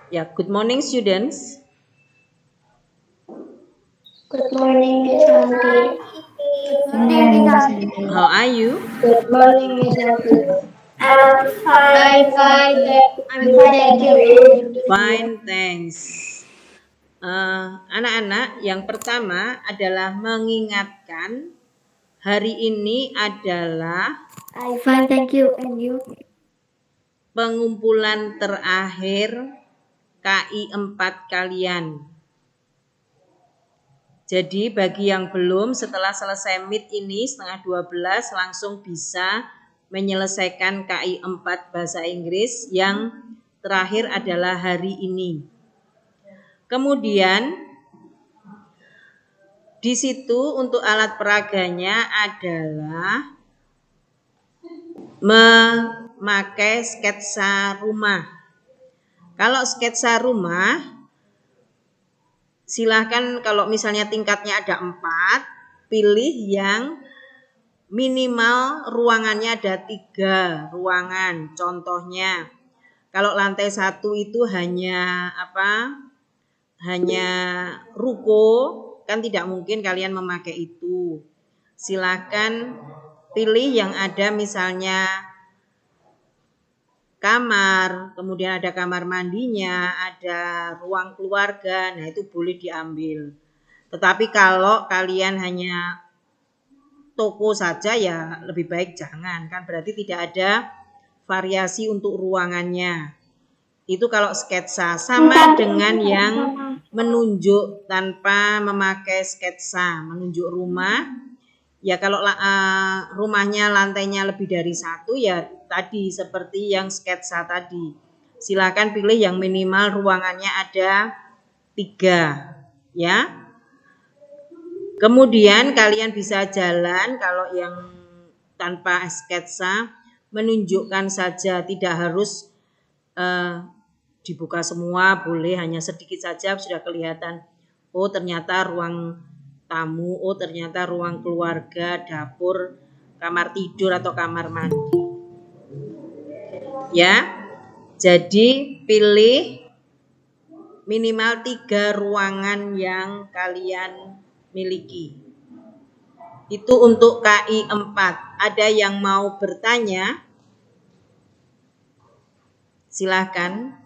Yeah, good morning, students. Good morning, Miss Santi. Good morning, Miss Santi. How are you? Good morning, Miss Santi. I'm fine. I'm fine. I'm fine, thank you. Fine, thanks. Anak-anak, yang pertama adalah mengingatkan hari ini adalah I'm fine, thank you. And you? pengumpulan terakhir KI 4 kalian. Jadi bagi yang belum, setelah selesai meet ini setengah 12 langsung bisa menyelesaikan KI 4 bahasa Inggris yang terakhir adalah hari ini. Kemudian di situ untuk alat peraganya adalah memakai sketsa rumah. Kalau sketsa rumah, silahkan kalau misalnya tingkatnya ada 4, pilih yang minimal ruangannya ada 3 ruangan. Contohnya, kalau lantai 1 itu hanya hanya ruko, kan tidak mungkin kalian memakai itu. Silakan pilih yang ada misalnya kamar, kemudian ada kamar mandinya, ada ruang keluarga, nah itu boleh diambil. Tetapi kalau kalian hanya toko saja ya lebih baik jangan, kan berarti tidak ada variasi untuk ruangannya. Itu kalau sketsa, sama dengan yang menunjuk tanpa memakai sketsa, menunjuk rumah. Ya kalau rumahnya lantainya lebih dari 1 ya tadi seperti yang sketsa tadi. Silakan pilih yang minimal ruangannya ada 3 ya. Kemudian kalian bisa jalan kalau yang tanpa sketsa menunjukkan saja, tidak harus dibuka semua, boleh hanya sedikit saja sudah kelihatan. Oh ternyata ruang tamu, oh ternyata ruang keluarga, dapur, kamar tidur atau kamar mandi. Ya, jadi pilih minimal 3 ruangan yang kalian miliki. Itu untuk KI 4. Ada yang mau bertanya? Silahkan.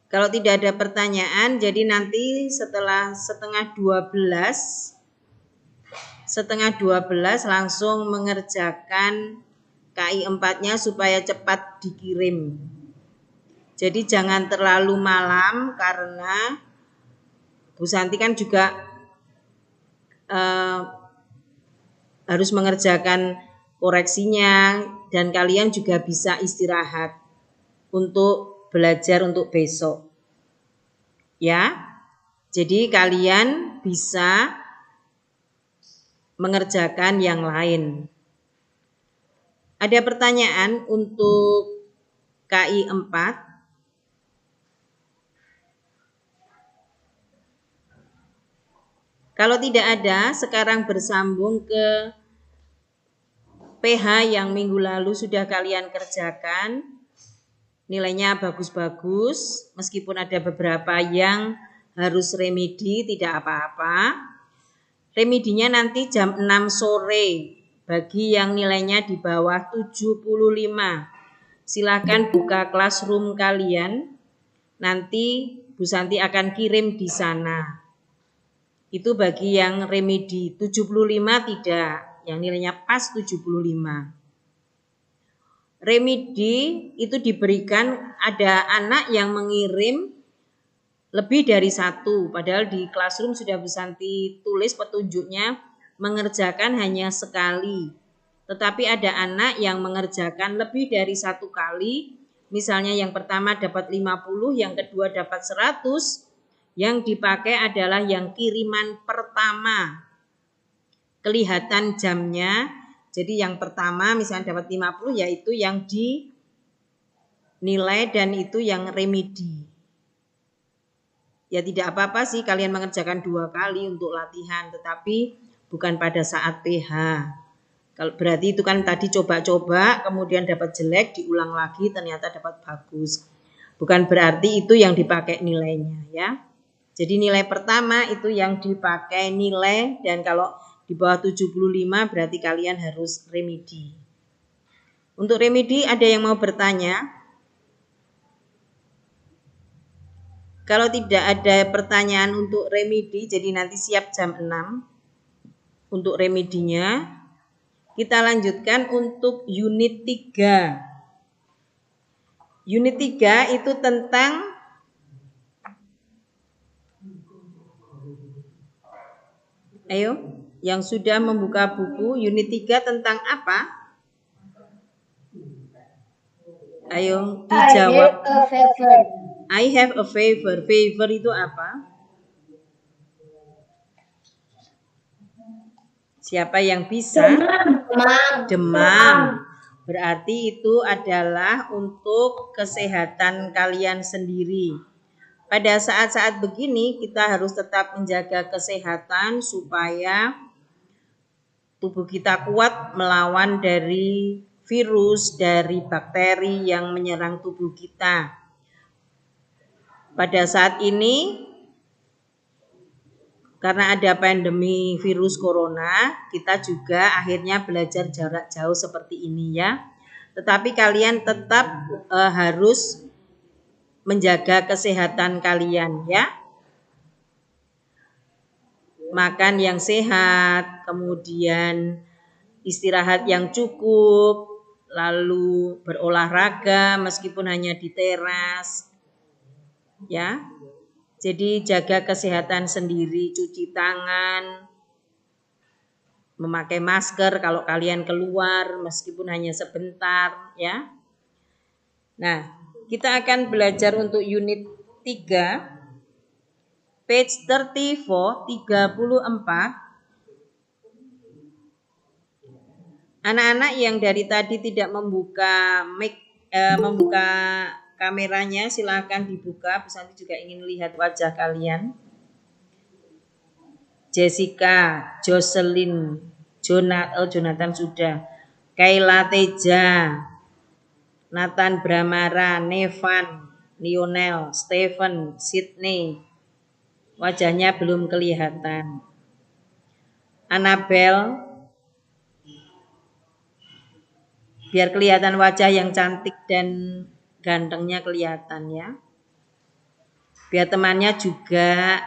Kalau tidak ada pertanyaan, jadi nanti setelah setengah 12 langsung mengerjakan KI 4-nya supaya cepat dikirim. Jadi jangan terlalu malam karena Bu Santi kan juga harus mengerjakan koreksinya dan kalian juga bisa istirahat untuk belajar untuk besok. Ya. Jadi kalian bisa mengerjakan yang lain. Ada pertanyaan untuk KI 4? Kalau tidak ada, sekarang bersambung ke PH yang minggu lalu sudah kalian kerjakan. Nilainya bagus-bagus, meskipun ada beberapa yang harus remedi, tidak apa-apa. Remedinya nanti jam 6 sore bagi yang nilainya di bawah 75. Silakan buka classroom kalian. Nanti Bu Santi akan kirim di sana. Itu bagi yang remedi. 75 tidak, yang nilainya pas 75. Remedi itu diberikan, ada anak yang mengirim lebih dari 1, padahal di classroom sudah Bu Santi tulis petunjuknya mengerjakan hanya sekali. Tetapi ada anak yang mengerjakan lebih dari 1 kali, misalnya yang pertama dapat 50, yang kedua dapat 100, yang dipakai adalah yang kiriman pertama. Kelihatan jamnya, jadi yang pertama misalnya dapat 50 yaitu yang dinilai dan itu yang remedi. Ya tidak apa-apa sih kalian mengerjakan 2 kali untuk latihan, tetapi bukan pada saat PH. Kalau berarti itu kan tadi coba-coba, kemudian dapat jelek, diulang lagi, ternyata dapat bagus. Bukan berarti itu yang dipakai nilainya ya. Jadi nilai pertama itu yang dipakai nilai, dan kalau di bawah 75 berarti kalian harus remedi. Untuk remedi ada yang mau bertanya? Kalau tidak ada pertanyaan untuk remedi, jadi nanti siap jam 6 untuk remedinya. Kita lanjutkan untuk unit 3. Unit 3 itu tentang yang sudah membuka buku, unit 3 tentang apa? Ayo dijawab. I have a favor. Favor itu apa? Siapa yang bisa? Demam. Berarti itu adalah untuk kesehatan kalian sendiri. Pada saat-saat begini kita harus tetap menjaga kesehatan supaya tubuh kita kuat melawan dari virus, dari bakteri yang menyerang tubuh kita. Pada saat ini karena ada pandemi virus corona, kita juga akhirnya belajar jarak jauh seperti ini ya. Tetapi kalian tetap harus menjaga kesehatan kalian ya. Makan yang sehat, kemudian istirahat yang cukup, lalu berolahraga meskipun hanya di teras. Ya. Jadi jaga kesehatan sendiri, cuci tangan, memakai masker kalau kalian keluar meskipun hanya sebentar ya. Nah, kita akan belajar untuk unit 3 page 34 Anak-anak yang dari tadi tidak membuka membuka kameranya, silahkan dibuka. Bu Santi juga ingin lihat wajah kalian. Jessica, Jocelyn, Jonathan sudah, Kayla Teja, Nathan Bramara, Nevan, Lionel, Stephen, Sydney. Wajahnya belum kelihatan. Annabel, biar kelihatan wajah yang cantik dan gantengnya kelihatan ya. Biar temannya juga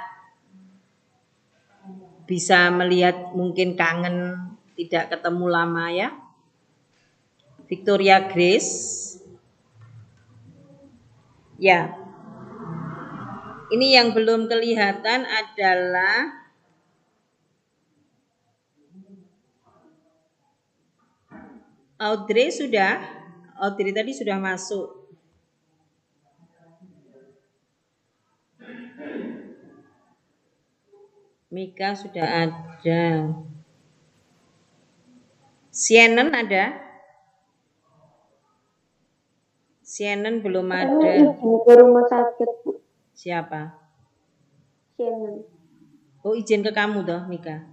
bisa melihat, mungkin kangen tidak ketemu lama ya. Victoria Grace. Ya. Ini yang belum kelihatan adalah Audrey sudah. Audrey tadi sudah masuk. Mika sudah ada. Shannon ada? Shannon belum ada. Ke rumah sakit, Bu. Siapa? Shannon. Oh, izin ke kamu toh, Mika?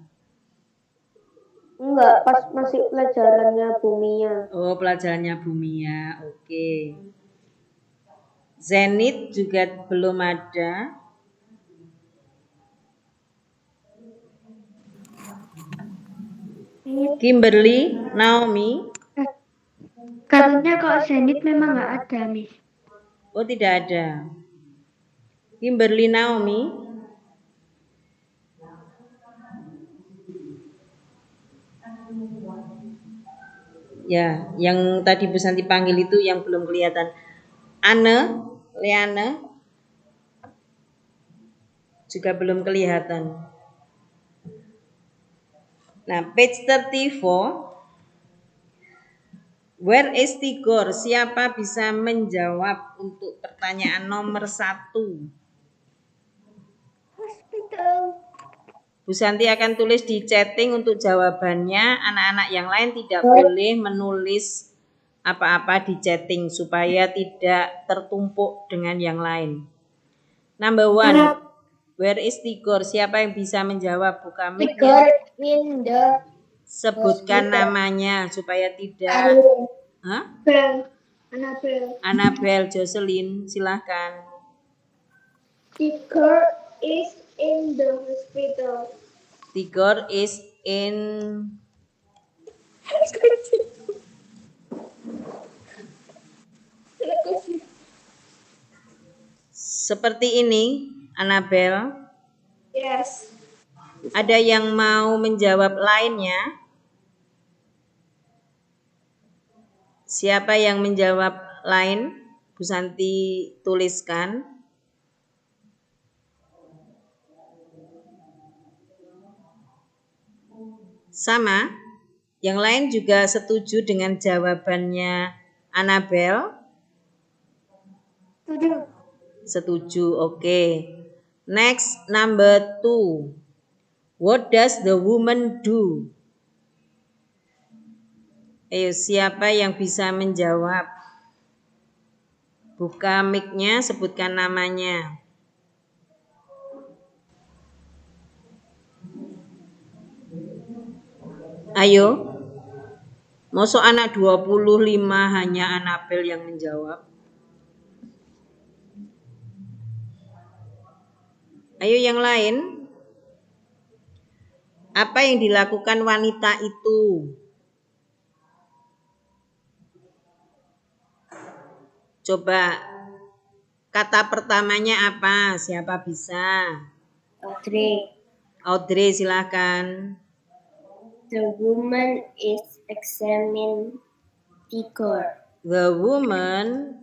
Enggak, pas masih pelajarannya Bumia. Oh, pelajarannya Bumia. Oke. Zenith juga belum ada. Kimberly, Naomi. Katanya kok Zenit memang nggak ada, Miss. Oh, tidak ada. Kimberly, Naomi. Ya, yang tadi Bu Santi panggil itu yang belum kelihatan. Anne, Leana juga belum kelihatan. Nah, page 34. Where is Tigor? Siapa bisa menjawab untuk pertanyaan nomor 1? Hospital. Bu Santi akan tulis di chatting untuk jawabannya. Anak-anak yang lain tidak boleh menulis apa-apa di chatting supaya tidak tertumpuk dengan yang lain. Number 1. Where is Tigor? Siapa yang bisa menjawab? Buka mic. Tigor in the Sebutkan namanya supaya tidak. Hah? Annabelle, Jocelyn, silahkan. Tigger is in the hospital. Tigor is in. Seperti ini, Annabelle. Yes. Ada yang mau menjawab lainnya? Siapa yang menjawab lain? Bu Santi tuliskan. Sama? Yang lain juga setuju dengan jawabannya Annabelle? Setuju, oke. Next, number 2. What does the woman do? Ayo, siapa yang bisa menjawab? Buka mic-nya, sebutkan namanya. Ayo. Mosok anak 25 hanya Annabelle yang menjawab. Ayo yang lain. Apa yang dilakukan wanita itu? Coba kata pertamanya apa? Siapa bisa? Audrey silahkan. The woman is examining Tigger. The woman.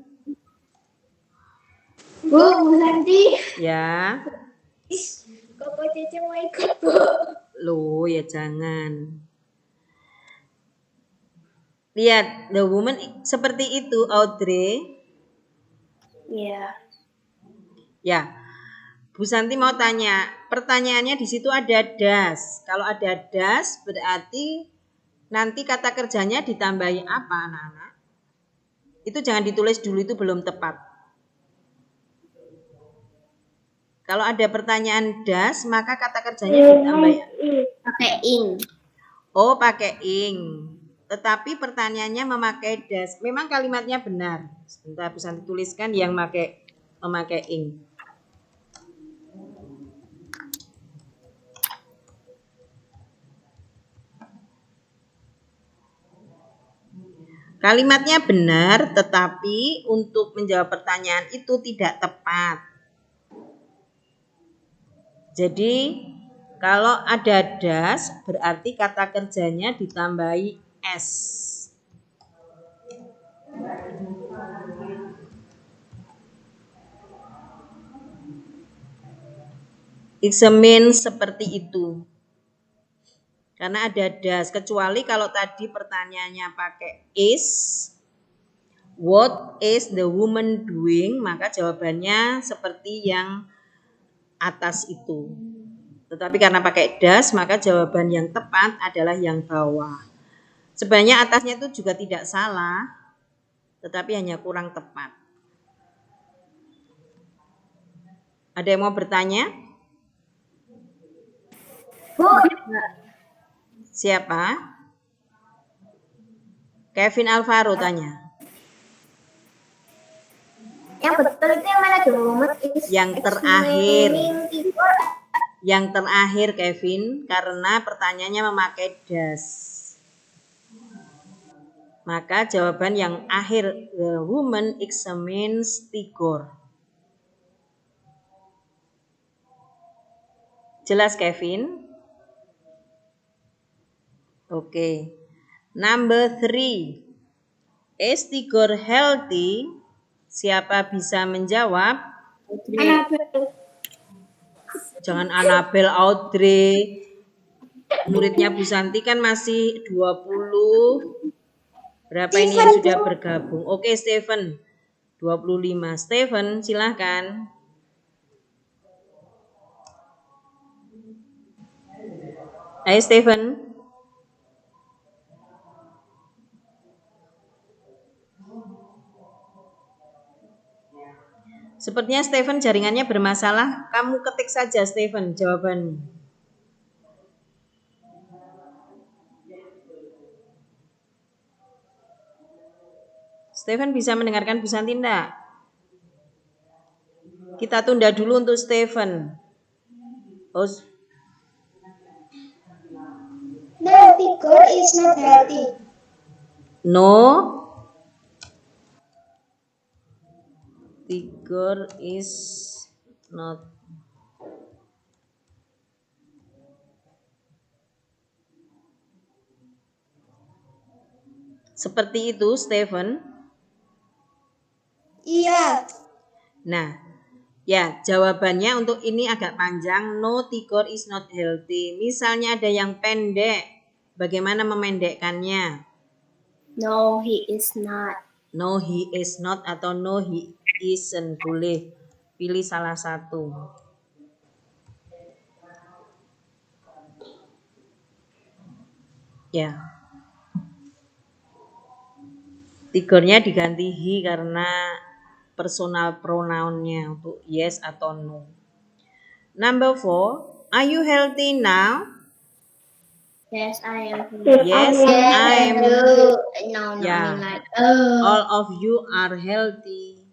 Bu Santi. Ya. Koko Cece mau ikut, Bu. Loh, ya jangan. Lihat, the woman seperti itu, Audrey. Iya. Ya. Bu Santi mau tanya, pertanyaannya di situ ada das. Kalau ada das berarti nanti kata kerjanya ditambahi apa, anak-anak? Itu jangan ditulis dulu, itu belum tepat. Kalau ada pertanyaan das, maka kata kerjanya ditambahi Pakai ing. Oh, pakai ing. Tetapi pertanyaannya memakai das. Memang kalimatnya benar. Sebentar Bu Santi tuliskan yang memakai ing. Kalimatnya benar, tetapi untuk menjawab pertanyaan itu tidak tepat. Jadi, kalau ada das, berarti kata kerjanya ditambahi s. Examine seperti itu. Karena ada das, kecuali kalau tadi pertanyaannya pakai is, what is the woman doing, maka jawabannya seperti yang atas itu. Tetapi karena pakai das, maka jawaban yang tepat adalah yang bawah. Sebenarnya atasnya itu juga tidak salah, tetapi hanya kurang tepat. Ada yang mau bertanya? Bu. Siapa? Kevin Alvaro tanya. Yang betul itu yang mana, The woman is Yang terakhir. examining Tigger. Yang terakhir Kevin, karena pertanyaannya memakai das. Maka jawaban yang akhir, the woman examines Tigger. Jelas Kevin? Oke. Number 3. Is Tigger healthy? Siapa bisa menjawab? Jangan Annabelle, Audrey. Muridnya Bu Santi kan masih 20. Berapa ini yang sudah bergabung? Oke, Stephen. 25. Stephen, silahkan. Hai Stephen. Sepertinya Stephen jaringannya bermasalah. Kamu ketik saja Stephen jawabannya. Stephen bisa mendengarkan Bu Santi enggak? Kita tunda dulu untuk Stephen. Oh, The tiger is not healthy. no. Tiger is not. Seperti itu, Stephen. Iya. Nah, ya jawabannya untuk ini agak panjang. No, tiger is not healthy. Misalnya ada yang pendek. Bagaimana memendekkannya? No, he is not. No, he is not atau no, he isn't. Boleh pilih salah satu. Ya. Tigernya diganti he karena personal pronounnya untuk yes atau no. Number 4, are you healthy now? Yes, I am. Yes, I am. No, Yeah. I mean like, All of you are healthy.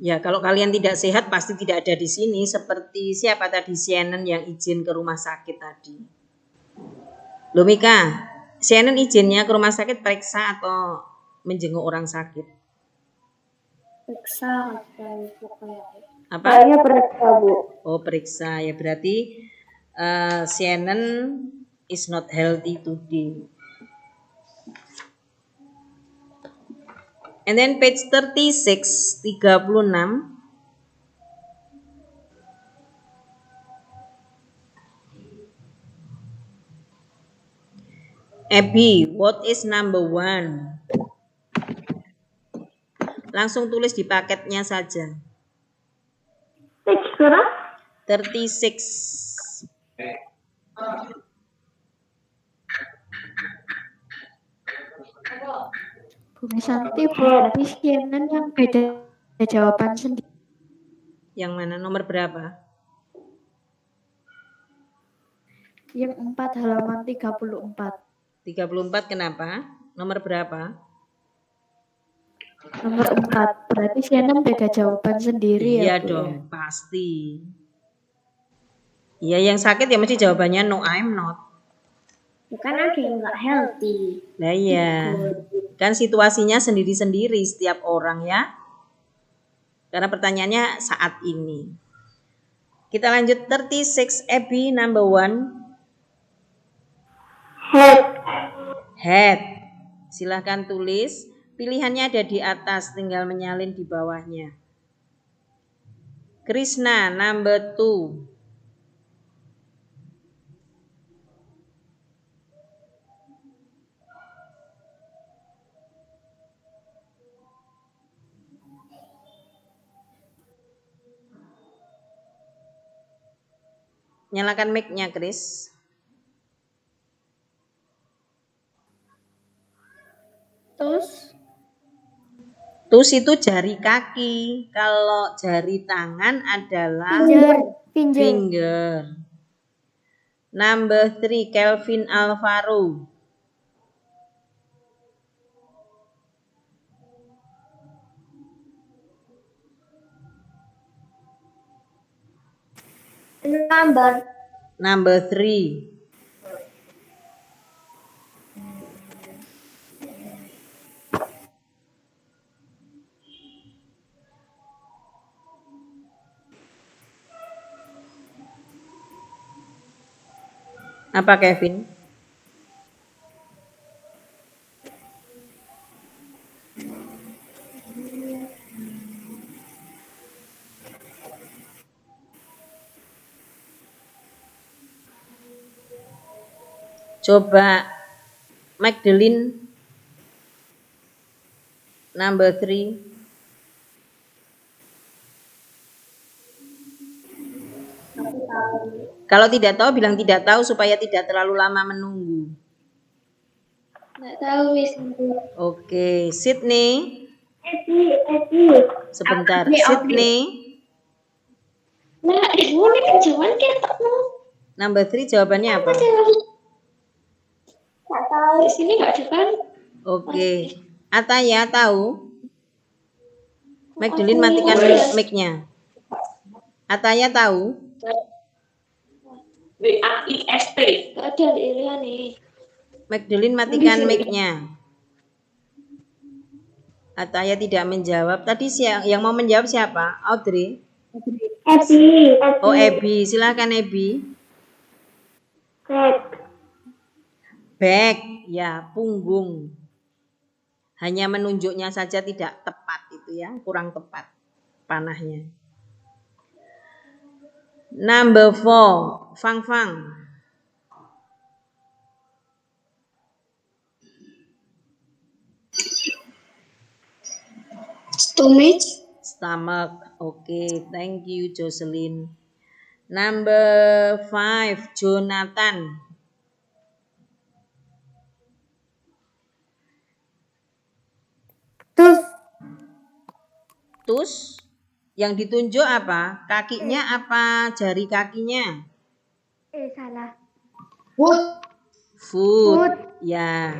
Ya, kalau kalian tidak sehat pasti tidak ada di sini. Seperti siapa tadi, Shannon yang izin ke rumah sakit tadi. Loh Mika, Shannon izinnya ke rumah sakit periksa atau menjenguk orang sakit? periksa. Apa? Kayaknya periksa, Bu. Oh, periksa. Ya berarti Shannon is not healthy today. And then page 36, 36. Abby, what is number 1? Langsung tulis di paketnya saja. 36. Bu Santi, berarti Shannon yang beda jawaban sendiri. Yang mana? Nomor berapa? Yang 4 halaman 34. 34 kenapa? Nomor berapa? Nomor 4. Berarti Shannon beda jawaban sendiri Iya ya, Bu? dong, pasti. Iya, yang sakit ya mesti jawabannya no, I'm not. Bukan ada yang nggak healthy. Nah iya, kan situasinya sendiri-sendiri setiap orang ya. Karena pertanyaannya saat ini. Kita lanjut 36, Abby, number 1. Head. Silahkan tulis. Pilihannya ada di atas, tinggal menyalin di bawahnya. Krishna, number 2. Nyalakan mic-nya, Chris. Tus itu jari kaki. Kalau jari tangan adalah finger. Number 3, Kelvin Alvaro. Number 3. Apa Kevin? Coba Magdalene, number 3. Kalau tidak tahu bilang tidak tahu supaya tidak terlalu lama menunggu. Nggak tahu, Miss. Oke, Sydney. Sebentar. Audrey. Sydney. Nah, ini kan jawaban kita. Number 3 jawabannya apa? Nggak tahu. Di sini nggak ada kan? Oke. Ataya tahu? Magdalene matikan mic-nya. Ataya tahu? WAIST. Nggak ada Irian nih. Magdalene matikan mic-nya. Ataya tidak menjawab. Tadi yang mau menjawab siapa? Audrey? Abby. Oh, Abby. Silakan Abby. Back. Ya, punggung. Hanya menunjuknya saja tidak tepat itu ya, kurang tepat panahnya. Number 4, Fang Fang. Stomach. Oke, thank you Jocelyn. Number 5, Jonathan. Tus. Yang ditunjuk apa? Kakinya apa jari kakinya? Salah. Foot. Ya.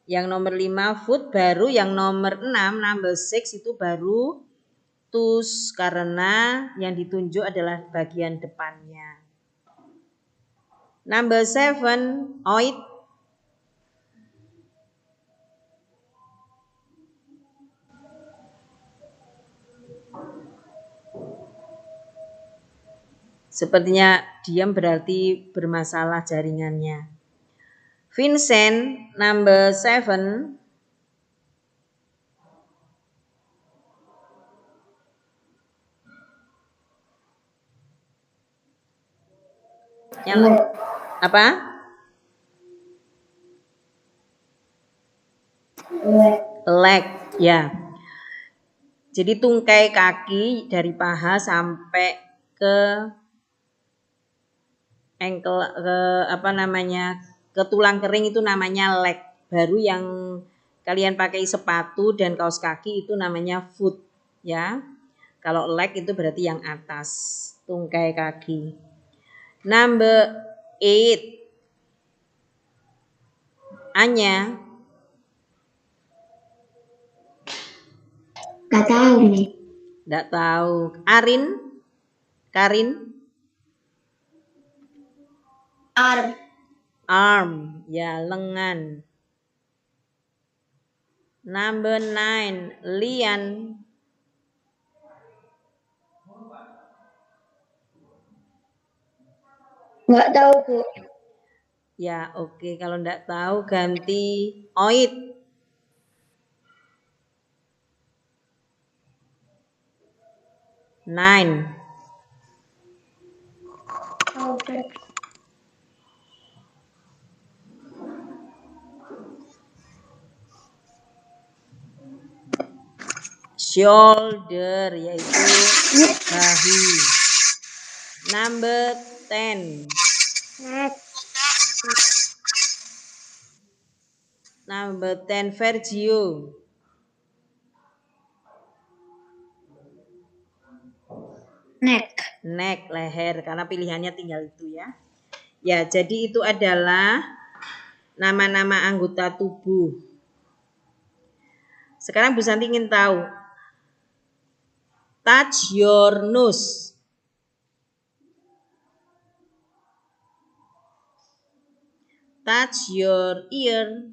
Yang nomor 5 foot, baru yang nomor 6 number 6 itu baru tus karena yang ditunjuk adalah bagian depannya. Number 7 oid. Sepertinya diam berarti bermasalah jaringannya. Vincent, number 7. Nyala. Apa? Leg, ya. Jadi tungkai kaki dari paha sampai ke ankle, ke tulang kering itu namanya leg. Baru yang kalian pakai sepatu dan kaos kaki itu namanya foot, ya. Kalau leg itu berarti yang atas, tungkai kaki. Number 8. Anya. Nggak tahu nih. Nggak tahu. Arin? Karin? Arm, ya lengan. Number 9, Lian. Nggak tahu, Bu. Ya, oke. Kalau nggak tahu ganti oid. Nine. Shoulder, yaitu bahu. Number 10. Number 10, Vergio. Neck, leher, karena pilihannya tinggal itu ya. Ya, jadi itu adalah nama-nama anggota tubuh. Sekarang Bu Santi ingin tahu. Touch your nose. Touch your ear.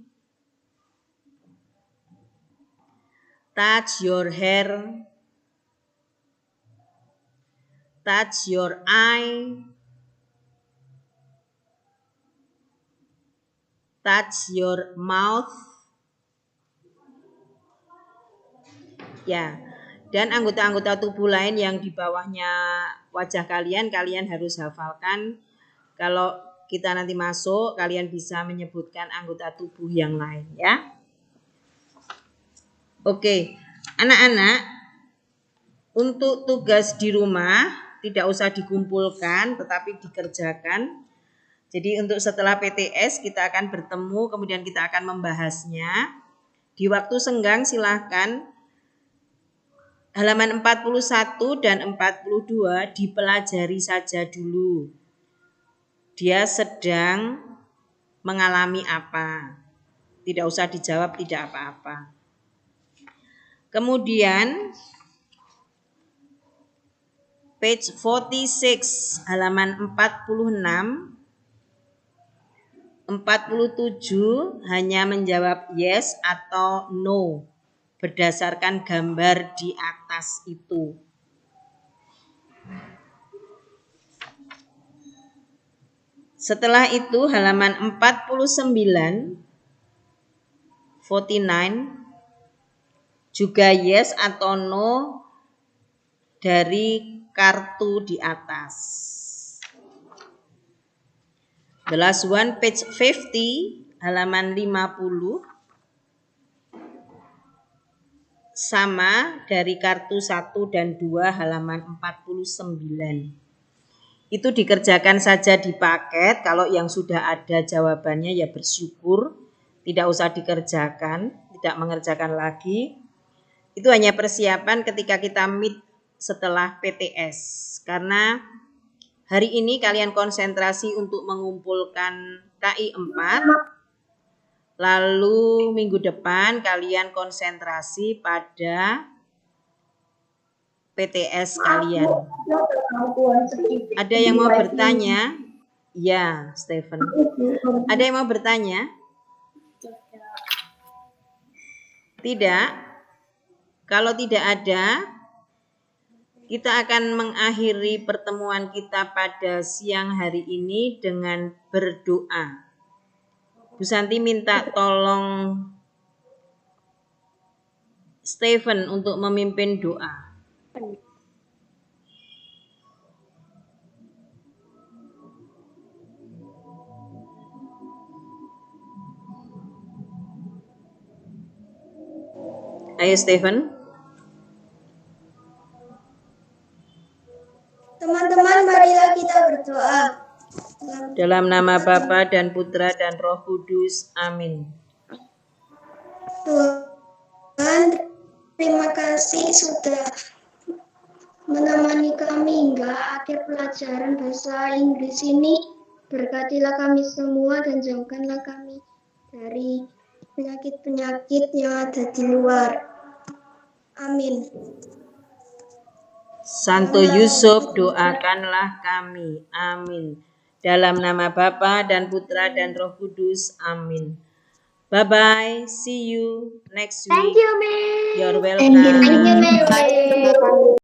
Touch your hair. Touch your eye. Touch your mouth. Ya. Dan anggota-anggota tubuh lain yang di bawahnya wajah kalian harus hafalkan. Kalau kita nanti masuk, kalian bisa menyebutkan anggota tubuh yang lain ya. Oke, anak-anak, untuk tugas di rumah tidak usah dikumpulkan tetapi dikerjakan. Jadi untuk setelah PTS kita akan bertemu, kemudian kita akan membahasnya. Di waktu senggang silahkan Halaman 41 dan 42 dipelajari saja dulu. Dia sedang mengalami apa? Tidak usah dijawab, tidak apa-apa. Kemudian page 46 halaman 46 47 hanya menjawab yes atau no berdasarkan gambar di atas itu. Setelah itu halaman 49 juga yes atau no dari kartu di atas. The last one, page 50, halaman 50. Sama dari kartu 1 dan 2 halaman 49. Itu dikerjakan saja di paket. Kalau yang sudah ada jawabannya ya bersyukur. Tidak usah dikerjakan, tidak mengerjakan lagi. Itu hanya persiapan ketika kita meet setelah PTS. Karena hari ini kalian konsentrasi untuk mengumpulkan KI 4. Lalu minggu depan kalian konsentrasi pada PTS kalian. Ada yang mau bertanya? Ya, Stephen. Ada yang mau bertanya? Tidak? Kalau tidak ada, kita akan mengakhiri pertemuan kita pada siang hari ini dengan berdoa. Bu Santi minta tolong Stephen untuk memimpin doa. Ayo Stephen. Teman-teman, marilah kita berdoa. Dalam nama Bapa dan Putra dan Roh Kudus. Amin. Tuhan, terima kasih sudah menemani kami hingga akhir pelajaran bahasa Inggris ini. Berkatilah kami semua dan jauhkanlah kami dari penyakit-penyakit yang ada di luar. Amin. Santo Yusuf, doakanlah kami. Amin. Dalam nama Bapa dan Putra dan Roh Kudus. Amin. Bye-bye. See you next week. Thank you, Miss. You're welcome. Thank you, Mary.